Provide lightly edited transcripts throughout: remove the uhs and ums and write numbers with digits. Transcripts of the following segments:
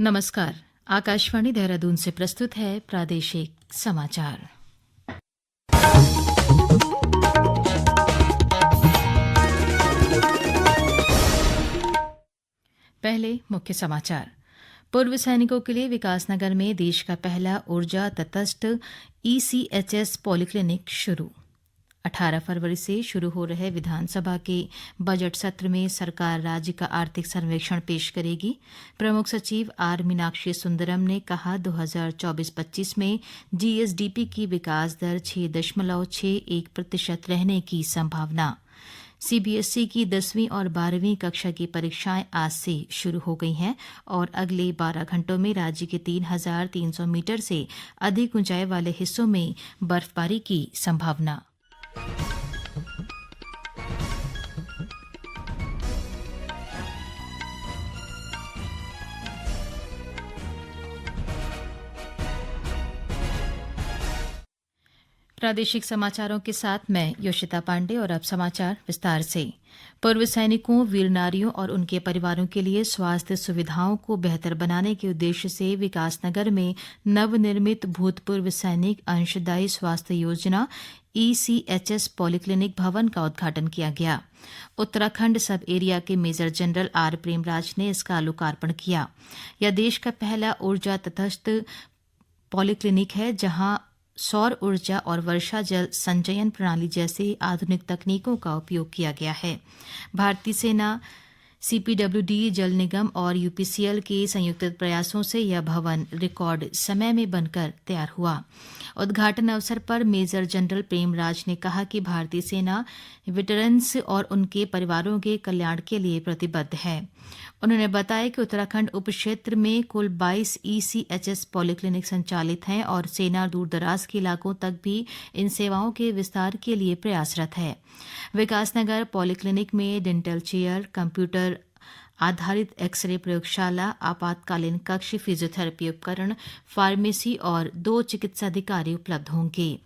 नमस्कार। आकाशवाणी देहरादून से प्रस्तुत है प्रादेशिक समाचार। पहले मुख्य समाचार। पूर्व सैनिकों के लिए विकासनगर में देश का पहला ऊर्जा तटस्थ ECHS पॉलीक्लिनिक शुरू। 18 फरवरी से शुरू हो रहे विधानसभा के बजट सत्र में सरकार राज्य का आर्थिक सर्वेक्षण पेश करेगी। प्रमुख सचिव आर मीनाक्षी सुंदरम ने कहा 2024-25 में GSDP की विकास दर 6.61% रहने की संभावना। CBSE की 10वीं और 12वीं कक्षा की परीक्षाएं आज से शुरू हो गई हैं और अगले 12 घंटों में राज्य के 3,300 मीटर से अधिक ऊंचाई वाले हिस्सों में बर्फबारी की संभावना। प्रादेशिक समाचारों के साथ मैं योशिता पांडे और अब समाचार विस्तार से। पूर्व सैनिकों, वीर नारियों और उनके परिवारों के लिए स्वास्थ्य सुविधाओं को बेहतर बनाने के उद्देश्य से विकासनगर में नवनिर्मित भूतपूर्व सैनिक अंशदायी स्वास्थ्य योजना ECHS पॉलीक्लिनिक भवन का उद्घाटन किया गया। उत्तराखंड सब एरिया के मेजर जनरल आर प्रेमराज ने इसका लोकार्पण किया। यह देश का पहला ऊर्जा तटस्थ पॉलीक्लिनिक है जहां सौर ऊर्जा और वर्षा जल संचयन प्रणाली जैसे आधुनिक तकनीकों का उपयोग किया गया है। भारतीय सेना, CPWD, जल निगम और UPCL के संयुक्त प्रयासों से यह भवन रिकॉर्ड समय में बनकर तैयार हुआ। उद्घाटन अवसर पर मेजर जनरल प्रेमराज ने कहा कि भारतीय सेना वेटरन्स और उनके परिवारों के कल्याण के लिए प्रतिबद्ध है। उन्होंने बताया कि उत्तराखंड उप क्षेत्र में कुल 22 ECHS पॉलीक्लिनिक संचालित हैं और सेना दूरदराज के इलाकों तक भी इन सेवाओं के विस्तार के लिए प्रयासरत है। विकासनगर पॉलीक्लिनिक में डेंटल चेयर, कंप्यूटर आधारित एक्सरे प्रयोगशाला, आपातकालीन कक्ष, फिजियोथेरेपी उपकरण, फार्मेसी और 2 चिकित्सा अधिकारी उपलब्ध होंगे।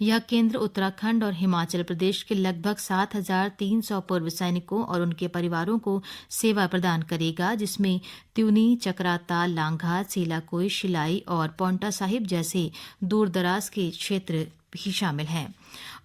यह केंद्र उत्तराखंड और हिमाचल प्रदेश के लगभग 7,300 पूर्व सैनिकों और उनके परिवारों को सेवा प्रदान करेगा, जिसमें त्यूनी, चकराता, लांघा, सेलाकोई, शिलाई और पांवटा साहिब जैसे दूरदराज के क्षेत्र भी शामिल हैं।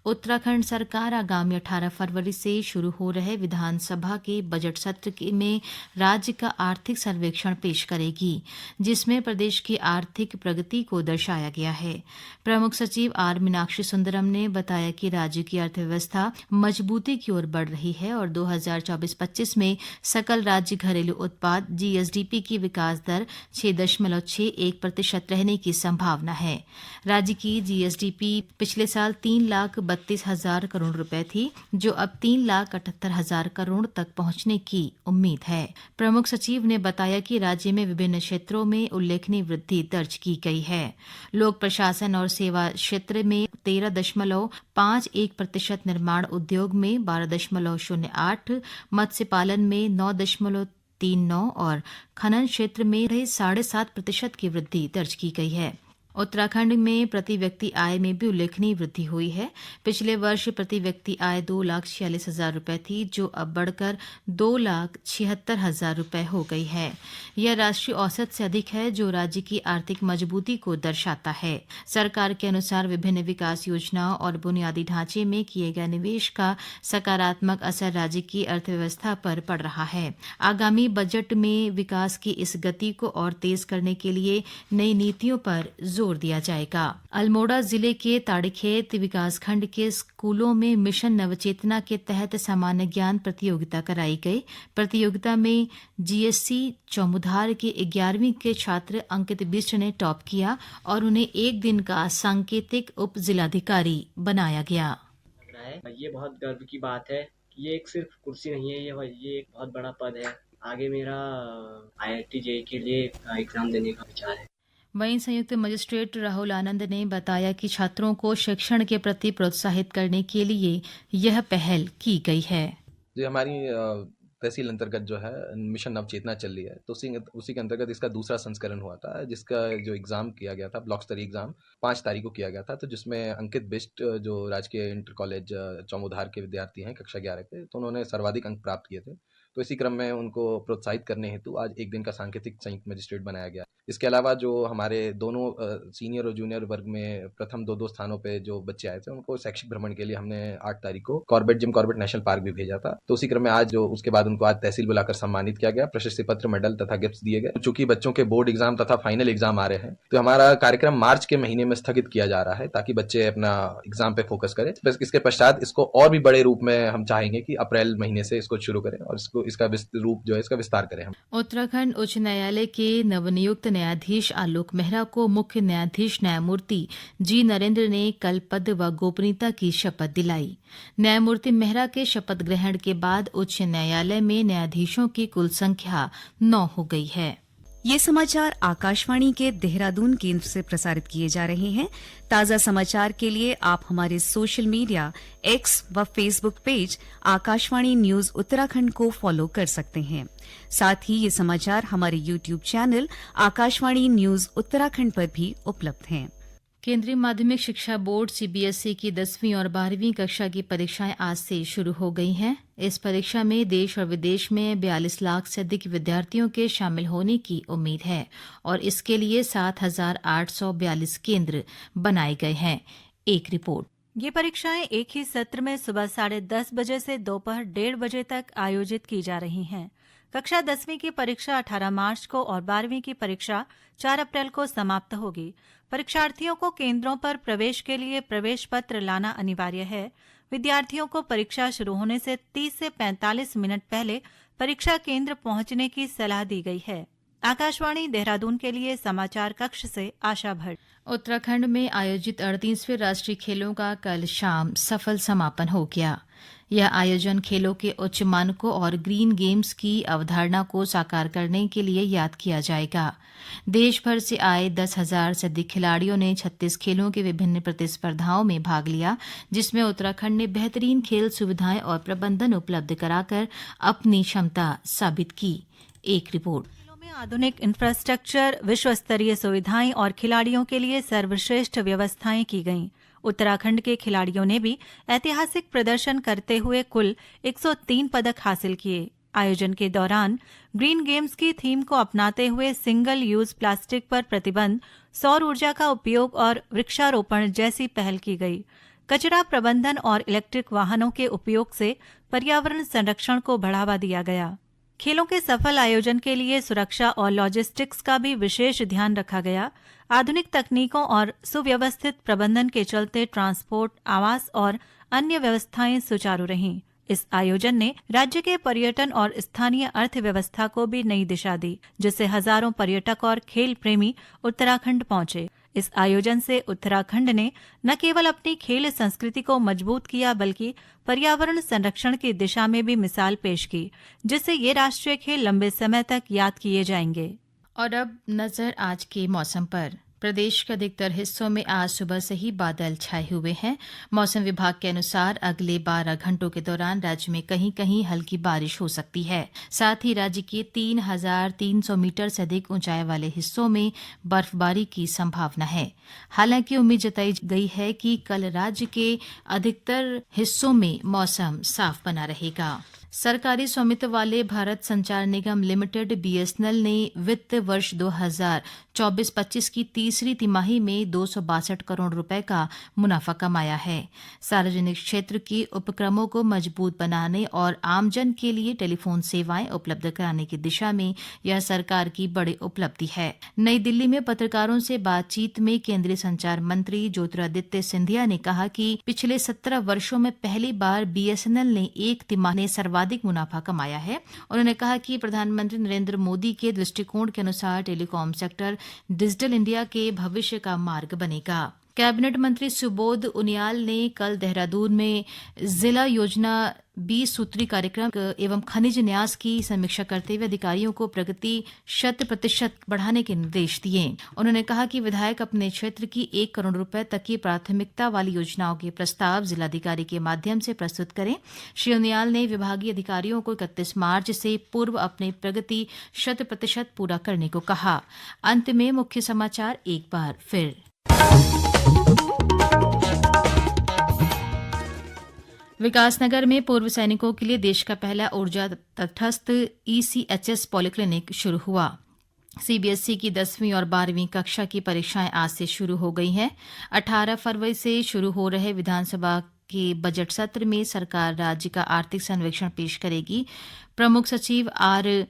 उत्तराखंड सरकार आगामी 18 फरवरी से शुरू हो रहे विधानसभा के बजट सत्र में राज्य का आर्थिक सर्वेक्षण पेश करेगी, जिसमें प्रदेश की आर्थिक प्रगति को दर्शाया गया है। प्रमुख सचिव आर मीनाक्षी सुंदरम ने बताया कि राज्य की अर्थव्यवस्था मजबूती की ओर बढ़ रही है और 2024-25 में सकल राज्य घरेलू उत्पाद GSDP की विकास दर 6.61% रहने की संभावना है। राज्य की GSDP पिछले साल 3,32,000 करोड़ रुपए थी, जो अब 3,78,000 करोड़ तक पहुंचने की उम्मीद है। प्रमुख सचिव ने बताया कि राज्य में विभिन्न क्षेत्रों में उल्लेखनीय वृद्धि दर्ज की गई है। लोक प्रशासन और सेवा क्षेत्र में 13.51%, निर्माण उद्योग में 12.08%, मत्स्य पालन में 9.39% और खनन क्षेत्र में 7.5% की वृद्धि दर्ज की गई है। उत्तराखंड में प्रति व्यक्ति आय में भी उल्लेखनीय वृद्धि हुई है। पिछले वर्ष प्रति व्यक्ति आय 2,46,000 रुपए थी, जो अब बढ़कर 2,76,000 रुपए हो गई है। यह राष्ट्रीय औसत से अधिक है, जो राज्य की आर्थिक मजबूती को दर्शाता है। सरकार के अनुसार विभिन्न विकास योजनाओं और बुनियादी ढांचे में किए गए निवेश का सकारात्मक असर राज्य की अर्थव्यवस्था पर पड़ रहा है। आगामी बजट में विकास की इस गति को और तेज करने के लिए नई नीतियों पर जोर दिया जाएगा। अल्मोड़ा जिले के ताड़ीखेत विकासखंड के स्कूलों में मिशन नवचेतना के तहत सामान्य ज्ञान प्रतियोगिता कराई गई। प्रतियोगिता में GSC चौमुधार के 11वीं के छात्र अंकित बिष्ट ने टॉप किया और उन्हें एक दिन का सांकेतिक उप जिलाधिकारी बनाया गया। ये बहुत गर्व की बात है कि ये एक सिर्फ कुर्सी नहीं है, ये एक बहुत बड़ा पद है। आगे मेरा IIT JEE के लिए एग्जाम देने का विचार है। वहीं संयुक्त मजिस्ट्रेट राहुल आनंद ने बताया कि छात्रों को शिक्षण के प्रति प्रोत्साहित करने के लिए यह पहल की गई है। जो हमारी तहसील अंतर्गत जो है मिशन नवचेतना चल रही है, तो उसी के अंतर्गत इसका दूसरा संस्करण हुआ था, जिसका जो एग्जाम किया गया था, ब्लॉक स्तरीय एग्जाम 5 तारीख को किया गया था। तो जिसमें अंकित बिष्ट जो राजकीय इंटर कॉलेज चौमुधार के विद्यार्थी हैं कक्षा 11 के, तो उन्होंने सर्वाधिक अंक प्राप्त किए थे। तो इसी क्रम में उनको प्रोत्साहित करने हेतु आज एक दिन का सांकेतिक संयुक्त मजिस्ट्रेट बनाया गया। इसके अलावा जो हमारे दोनों सीनियर और जूनियर वर्ग में प्रथम 2 स्थानों पे जो बच्चे आए थे, उनको शैक्षिक भ्रमण के लिए हमने 8 तारीख को कॉर्बेट नेशनल पार्क भी भेजा था। तो उसी क्रम में आज जो उसके बाद उनको आज तहसील बुलाकर सम्मानित किया गया, प्रशस्ति पत्र, मेडल तथा गिफ्ट्स दिए गए। चूंकि बच्चों के बोर्ड एग्जाम तथा फाइनल एग्जाम आ रहे हैं, तो हमारा कार्यक्रम मार्च के महीने में स्थगित किया जा रहा है ताकि बच्चे अपना एग्जाम पे फोकस करें। इसके पश्चात इसको और भी बड़े रूप में हम चाहेंगे कि अप्रैल महीने से इसको शुरू करें और इसका रूप जो है इसका विस्तार करें हम। उत्तराखंड उच्च न्यायालय के नवनियुक्त न्यायाधीश आलोक मेहरा को मुख्य न्यायाधीश न्यायमूर्ति जी नरेंद्र ने कल पद व गोपनीयता की शपथ दिलाई। न्यायमूर्ति मेहरा के शपथ ग्रहण के बाद उच्च न्यायालय में न्यायाधीशों की कुल संख्या 9 हो गई है। ये समाचार आकाशवाणी के देहरादून केंद्र से प्रसारित किए जा रहे हैं। ताज़ा समाचार के लिए आप हमारे सोशल मीडिया एक्स व Facebook page Akashvani news Uttarakhand को फॉलो कर सकते हैं। साथ ही ये समाचार हमारे YouTube channel Akashvani news Uttarakhand पर भी उपलब्ध हैं। केंद्रीय माध्यमिक शिक्षा बोर्ड सीबीएसई की 10वीं और 12वीं कक्षा की परीक्षाएं आज से शुरू हो गई हैं। इस परीक्षा में देश और विदेश में 42 लाख से अधिक विद्यार्थियों के शामिल होने की उम्मीद है और इसके लिए 7,842 केंद्र बनाए गए हैं। एक रिपोर्ट। ये परीक्षाएं एक ही सत्र में सुबह 10:30 बजे से दोपहर 1:30 बजे तक आयोजित की जा रही हैं। कक्षा 10वीं की परीक्षा 18 मार्च को और 12वीं की परीक्षा 4 अप्रैल को समाप्त होगी। परीक्षार्थियों को केंद्रों पर प्रवेश के लिए प्रवेश पत्र लाना अनिवार्य है। विद्यार्थियों को परीक्षा शुरू होने से 30 से 45 मिनट पहले परीक्षा केंद्र पहुंचने की सलाह दी गई है। आकाशवाणी देहरादून के लिए समाचार कक्ष से आशा भट्ट। उत्तराखंड में आयोजित 38वें राष्ट्रीय खेलों का कल शाम सफल समापन हो गया। यह आयोजन खेलों के उच्च मानकों और ग्रीन गेम्स की अवधारणा को साकार करने के लिए याद किया जाएगा। देश भर से आए 10,000 से अधिक खिलाड़ियों ने 36 खेलों की विभिन्न प्रतिस्पर्धाओं में भाग लिया, जिसमें उत्तराखंड ने बेहतरीन खेल सुविधाएं और प्रबंधन उपलब्ध कराकर अपनी क्षमता साबित की। एक रिपोर्ट। आधुनिक इंफ्रास्ट्रक्चर, विश्व स्तरीय सुविधाएं और खिलाड़ियों के लिए सर्वश्रेष्ठ व्यवस्थाएं की गईं। उत्तराखंड के खिलाड़ियों ने भी ऐतिहासिक प्रदर्शन करते हुए कुल 103 पदक हासिल किए। आयोजन के दौरान ग्रीन गेम्स की थीम को अपनाते हुए सिंगल यूज प्लास्टिक पर प्रतिबंध, सौर ऊर्जा का उपयोग और वृक्षारोपण जैसी पहल की गई। कचरा प्रबंधन और इलेक्ट्रिक वाहनों के उपयोग से पर्यावरण संरक्षण को बढ़ावा दिया गया। खेलों के सफल आयोजन के लिए सुरक्षा और लॉजिस्टिक्स का भी विशेष ध्यान रखा गया। आधुनिक तकनीकों और सुव्यवस्थित प्रबंधन के चलते ट्रांसपोर्ट, आवास और अन्य व्यवस्थाएं सुचारू रहीं। इस आयोजन ने राज्य के पर्यटन और स्थानीय अर्थव्यवस्था को भी नई दिशा दी, जिससे हजारों पर्यटक और खेल प्रेमी उत्तराखंड पहुंचे। इस आयोजन से उत्तराखंड ने न केवल अपनी खेल संस्कृति को मजबूत किया, बल्कि पर्यावरण संरक्षण की दिशा में भी मिसाल पेश की, जिससे ये राष्ट्रीय खेल लंबे समय तक याद किए जाएंगे। और अब नजर आज के मौसम पर। प्रदेश के अधिकतर हिस्सों में आज सुबह से ही बादल छाए हुए हैं। मौसम विभाग के अनुसार अगले 12 घंटों के दौरान राज्य में कहीं कहीं हल्की बारिश हो सकती है। साथ ही राज्य के 3,300 मीटर से अधिक ऊंचाई वाले हिस्सों में बर्फबारी की संभावना है। हालांकि उम्मीद जताई गई है कि कल राज्य के अधिकतर हिस्सों में मौसम साफ बना रहेगा। सरकारी स्वामित्व वाले भारत संचार निगम लिमिटेड बीएसएनएल ने वित्त वर्ष 2024-25 की तीसरी तिमाही में 262 करोड़ रुपए का मुनाफा कमाया है। सार्वजनिक क्षेत्र के उपक्रमों को मजबूत बनाने और आमजन के लिए टेलीफोन सेवाएं उपलब्ध कराने की दिशा में यह सरकार की बड़ी उपलब्धि है। नई दिल्ली में पत्रकारों से बातचीत में केंद्रीय संचार मंत्री ज्योतिरादित्य सिंधिया ने कहा कि पिछले 17 वर्षों में पहली बार बीएसएनएल ने एक तिमाही में सर्वाधिक मुनाफा कमाया है। उन्होंने कहा कि प्रधानमंत्री नरेंद्र मोदी के दृष्टिकोण के अनुसार टेलीकॉम सेक्टर डिजिटल इंडिया के भविष्य का मार्ग बनेगा। कैबिनेट मंत्री सुबोध उनियाल ने कल देहरादून में जिला योजना 20 सूत्री कार्यक्रम एवं खनिज न्यास की समीक्षा करते हुए अधिकारियों को प्रगति 100% बढ़ाने के निर्देश दिए। उन्होंने कहा कि विधायक अपने क्षेत्र की 1 करोड़ रुपए तक की प्राथमिकता वाली योजनाओं के प्रस्ताव जिलाधिकारी के माध्यम से प्रस्तुत करें। श्री उनियाल ने विभागीय अधिकारियों को 31 मार्च से पूर्व अपनी प्रगति 100% पूरा करने को कहा। अंत में मुख्य समाचार एक बार फिर। विकासनगर में पूर्व सैनिकों के लिए देश का पहला ऊर्जा तटस्थ ECHS पॉलिक्लिनिक शुरू हुआ। सीबीएसई की 10वीं और 12वीं कक्षा की परीक्षाएं आज से शुरू हो गई हैं। 18 फरवरी से शुरू हो रहे विधानसभा के बजट सत्र में सरकार राज्य का आर्थिक सर्वेक्षण पेश करेगी। प्रमुख सचिव आर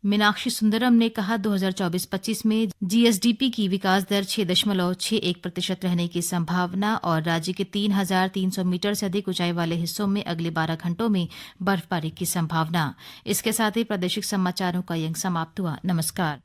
मीनाक्षी सुंदरम ने कहा 2024-25 में जीएसडीपी की विकास दर 6.61% रहने की संभावना और राज्य के 3,300 मीटर से अधिक ऊंचाई वाले हिस्सों में अगले 12 घंटों में बर्फबारी की संभावना। इसके साथ ही प्रादेशिक समाचारों का ये अंक समाप्त हुआ। नमस्कार।